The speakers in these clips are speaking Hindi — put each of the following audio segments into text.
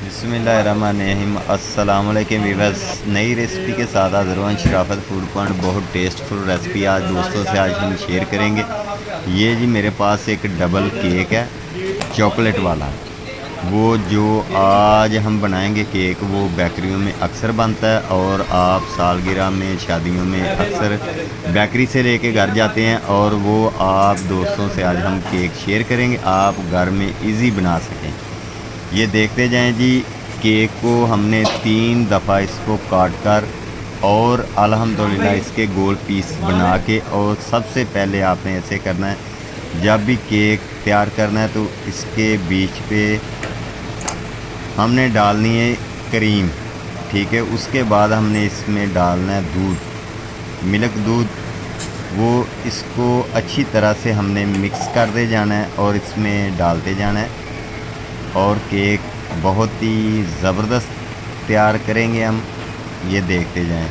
बिस्मिल्लाहिर्रहमानिर्रहीम। अस्सलाम वालेकुम व्यूअर्स, नई रेसिपी के साथ हाज़िर हुआ शराफत फूड पॉइंट। बहुत टेस्टफुल रेसिपी आज दोस्तों से हम शेयर करेंगे। ये जी मेरे पास एक डबल केक है चॉकलेट वाला। वो जो आज हम बनाएंगे केक, वो बेकरियों में अक्सर बनता है और आप सालगिरह में, शादियों में अक्सर बेकरी से लेके घर जाते हैं। और वो आप दोस्तों से आज हम केक शेयर करेंगे, आप घर में इजी बना सकें। ये देखते जाएं जी। केक को हमने 3 दफ़ा इसको काट कर और अल्हम्दुलिल्लाह इसके गोल पीस बना के, और सबसे पहले आपने ऐसे करना है, जब भी केक तैयार करना है तो इसके बीच पे हमने डालनी है क्रीम, ठीक है। उसके बाद हमने इसमें डालना है दूध, मिल्क दूध। वो इसको अच्छी तरह से हमने मिक्स कर दे जाना है और इसमें डालते जाना है, और केक बहुत ही ज़बरदस्त तैयार करेंगे हम। ये देखते जाएं,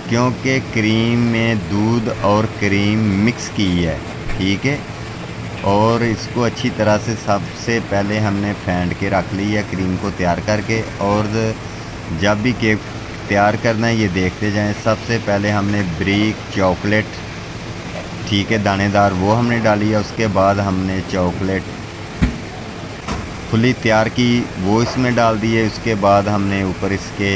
क्योंकि क्रीम में दूध और क्रीम मिक्स की है, ठीक है। और इसको अच्छी तरह से सबसे पहले हमने फेंट के रख लिया क्रीम को तैयार करके। और जब भी केक तैयार करना है, ये देखते जाएं, सबसे पहले हमने ब्रिक चॉकलेट, ठीक है, दानेदार, वो हमने डाली है। उसके बाद हमने चॉकलेट खुली तैयार की, वो इसमें डाल दी है। उसके बाद हमने ऊपर इसके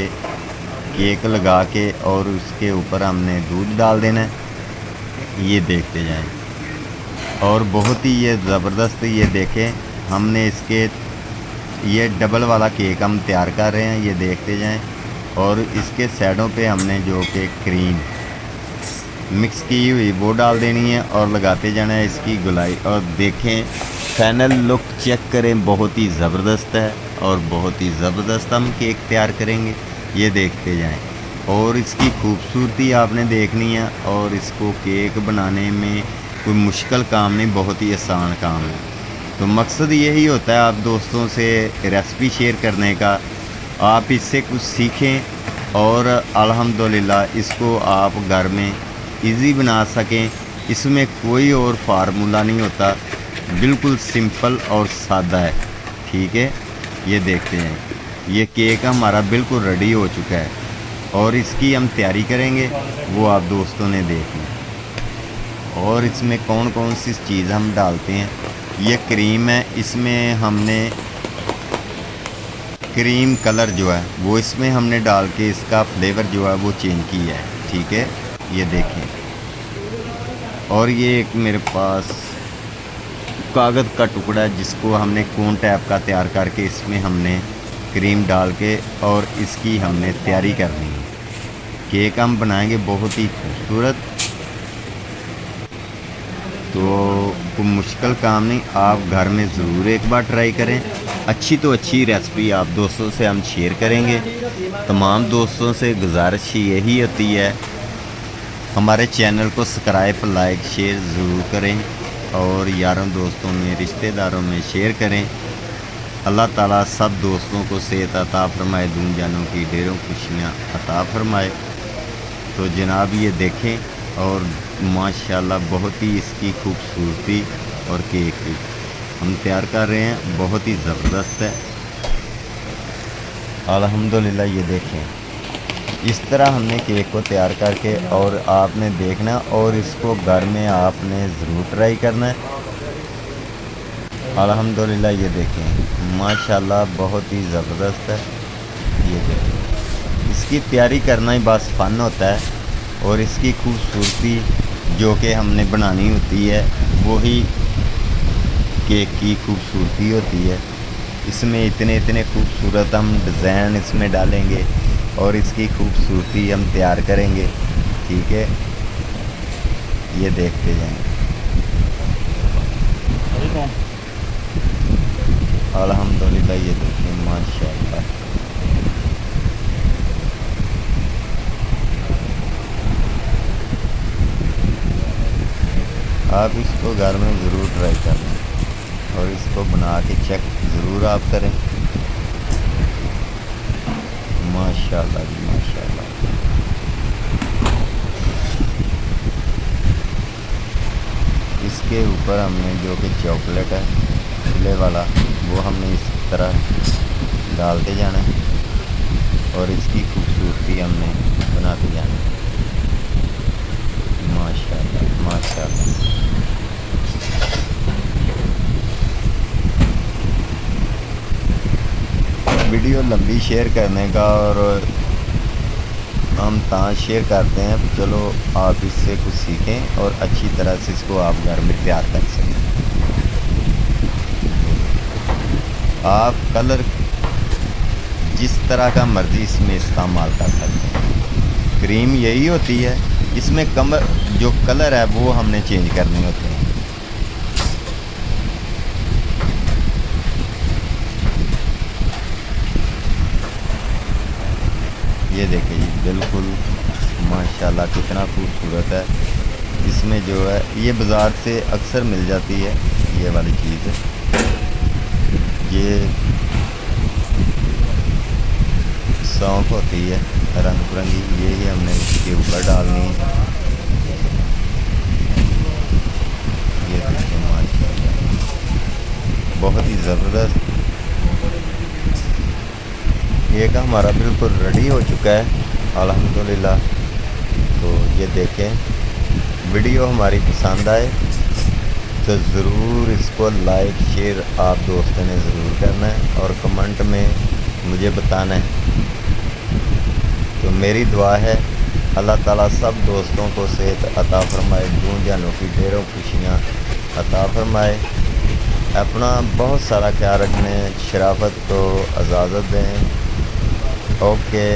केक लगा के और उसके ऊपर हमने दूध डाल देना है। ये देखते जाएं, और बहुत ही ये ज़बरदस्त, ये देखें, हमने इसके ये डबल वाला केक हम तैयार कर रहे हैं। ये देखते जाएं, और इसके साइडों पे हमने जो कि क्रीम मिक्स की हुई वो डाल देनी है और लगाते जाना है इसकी गुलाई। और देखें, फाइनल लुक चेक करें, बहुत ही ज़बरदस्त है और बहुत ही ज़बरदस्त हम केक तैयार करेंगे। ये देखते जाएं, और इसकी खूबसूरती आपने देखनी है। और इसको केक बनाने में कोई मुश्किल काम नहीं, बहुत ही आसान काम है। तो मकसद यही होता है आप दोस्तों से रेसिपी शेयर करने का, आप इससे कुछ सीखें और अल्हम्दुलिल्लाह इसको आप घर में इजी बना सकें। इसमें कोई और फार्मूला नहीं होता, बिल्कुल सिंपल और सादा है, ठीक है। ये देखते हैं, ये केक हमारा बिल्कुल रेडी हो चुका है और इसकी हम तैयारी करेंगे, वो आप दोस्तों ने देखना। और इसमें कौन कौन सी चीज़ हम डालते हैं, ये क्रीम है, इसमें हमने क्रीम कलर जो है वो इसमें हमने डाल के इसका फ्लेवर जो है वो चेंज किया है, ठीक है। ये देखें, और ये एक मेरे पास कागज़ का टुकड़ा है जिसको हमने कोन टाइप का तैयार करके इसमें हमने क्रीम डाल के और इसकी हमने तैयारी करनी है। केक हम बनाएंगे बहुत ही खूबसूरत, तो कोई मुश्किल काम नहीं, आप घर में ज़रूर एक बार ट्राई करें। अच्छी तो अच्छी रेसिपी आप दोस्तों से हम शेयर करेंगे। तमाम दोस्तों से गुजारिश यही होती है, हमारे चैनल को सब्सक्राइब, लाइक, शेयर ज़रूर करें और यारों दोस्तों में, रिश्तेदारों में शेयर करें। अल्लाह ताला सब दोस्तों को सेहत अता फरमाए, दून जानों की ढेरों खुशियाँ अता फरमाए। तो जनाब ये देखें, और माशाल्लाह बहुत ही इसकी खूबसूरती और केक भी हम तैयार कर रहे हैं, बहुत ही ज़बरदस्त है अल्हम्दुलिल्लाह। ये देखें, इस तरह हमने केक को तैयार करके, और आपने देखना और इसको घर में आपने ज़रूर ट्राई करना है अल्हम्दुलिल्लाह। ये देखें, माशाल्लाह बहुत ही ज़बरदस्त है। ये देखें, इसकी तैयारी करना ही बस फ़न होता है, और इसकी खूबसूरती जो कि हमने बनानी होती है वही केक की खूबसूरती होती है। इसमें इतने इतने खूबसूरत हम डिज़ाइन इसमें डालेंगे और इसकी खूबसूरती हम तैयार करेंगे, ठीक है। ये देखते जाएंगे, अल्हम्दुलिल्लाह। ये देखिए, माशाल्लाह। आप इसको घर में ज़रूर ट्राई करें और इसको बना के चेक ज़रूर आप करें। माशाल्लाह जी, माशाल्लाह। इसके ऊपर हमने जो कि चॉकलेट है खुले वाला, वो हमने इस तरह डालते जाना है और इसकी खूबसूरती हमने बनाते जाना है। माशाल्लाह माशाल्लाह। वीडियो लंबी शेयर करने का और हम तां शेयर करते हैं, चलो आप इससे कुछ सीखें और अच्छी तरह से इसको आप घर में तैयार कर सकें। आप कलर जिस तरह का मर्ज़ी इसमें इस्तेमाल कर सकते हैं। क्रीम यही होती है, इसमें जो कलर है वो हमने चेंज करने होते हैं। ये देखिए जी, बिल्कुल माशाल्लाह कितना खूबसूरत है। इसमें जो है ये बाज़ार से अक्सर मिल जाती है, ये वाली चीज़ है। ये सौंफ होती है रंग बिरंगी, ये हमने इसके ऊपर डालनी है। ये देखिए माशाल्लाह बहुत ही ज़बरदस्त। ये का हमारा बिल्कुल रेडी हो चुका है अल्हम्दुलिल्लाह। तो ये देखें, वीडियो हमारी पसंद आए तो ज़रूर इसको लाइक शेयर आप दोस्तों ने ज़रूर करना है और कमेंट में मुझे बताना है। तो मेरी दुआ है अल्लाह ताला सब दोस्तों को सेहत अता फरमाए, दूं जानों की ढेरों खुशियाँ अता फरमाए। अपना बहुत सारा ख्याल रखने, शराफत को इजाज़त दें। ओके,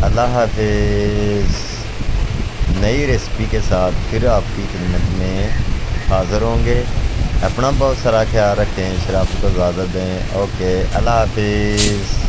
अल्लाह हाफिज़। नई रेसिपी के साथ फिर आपकी खिदमत में हाज़िर होंगे। अपना बहुत सारा ख्याल रखें, शराफत को इजाज़त दें। ओके, अल्लाह हाफिज़।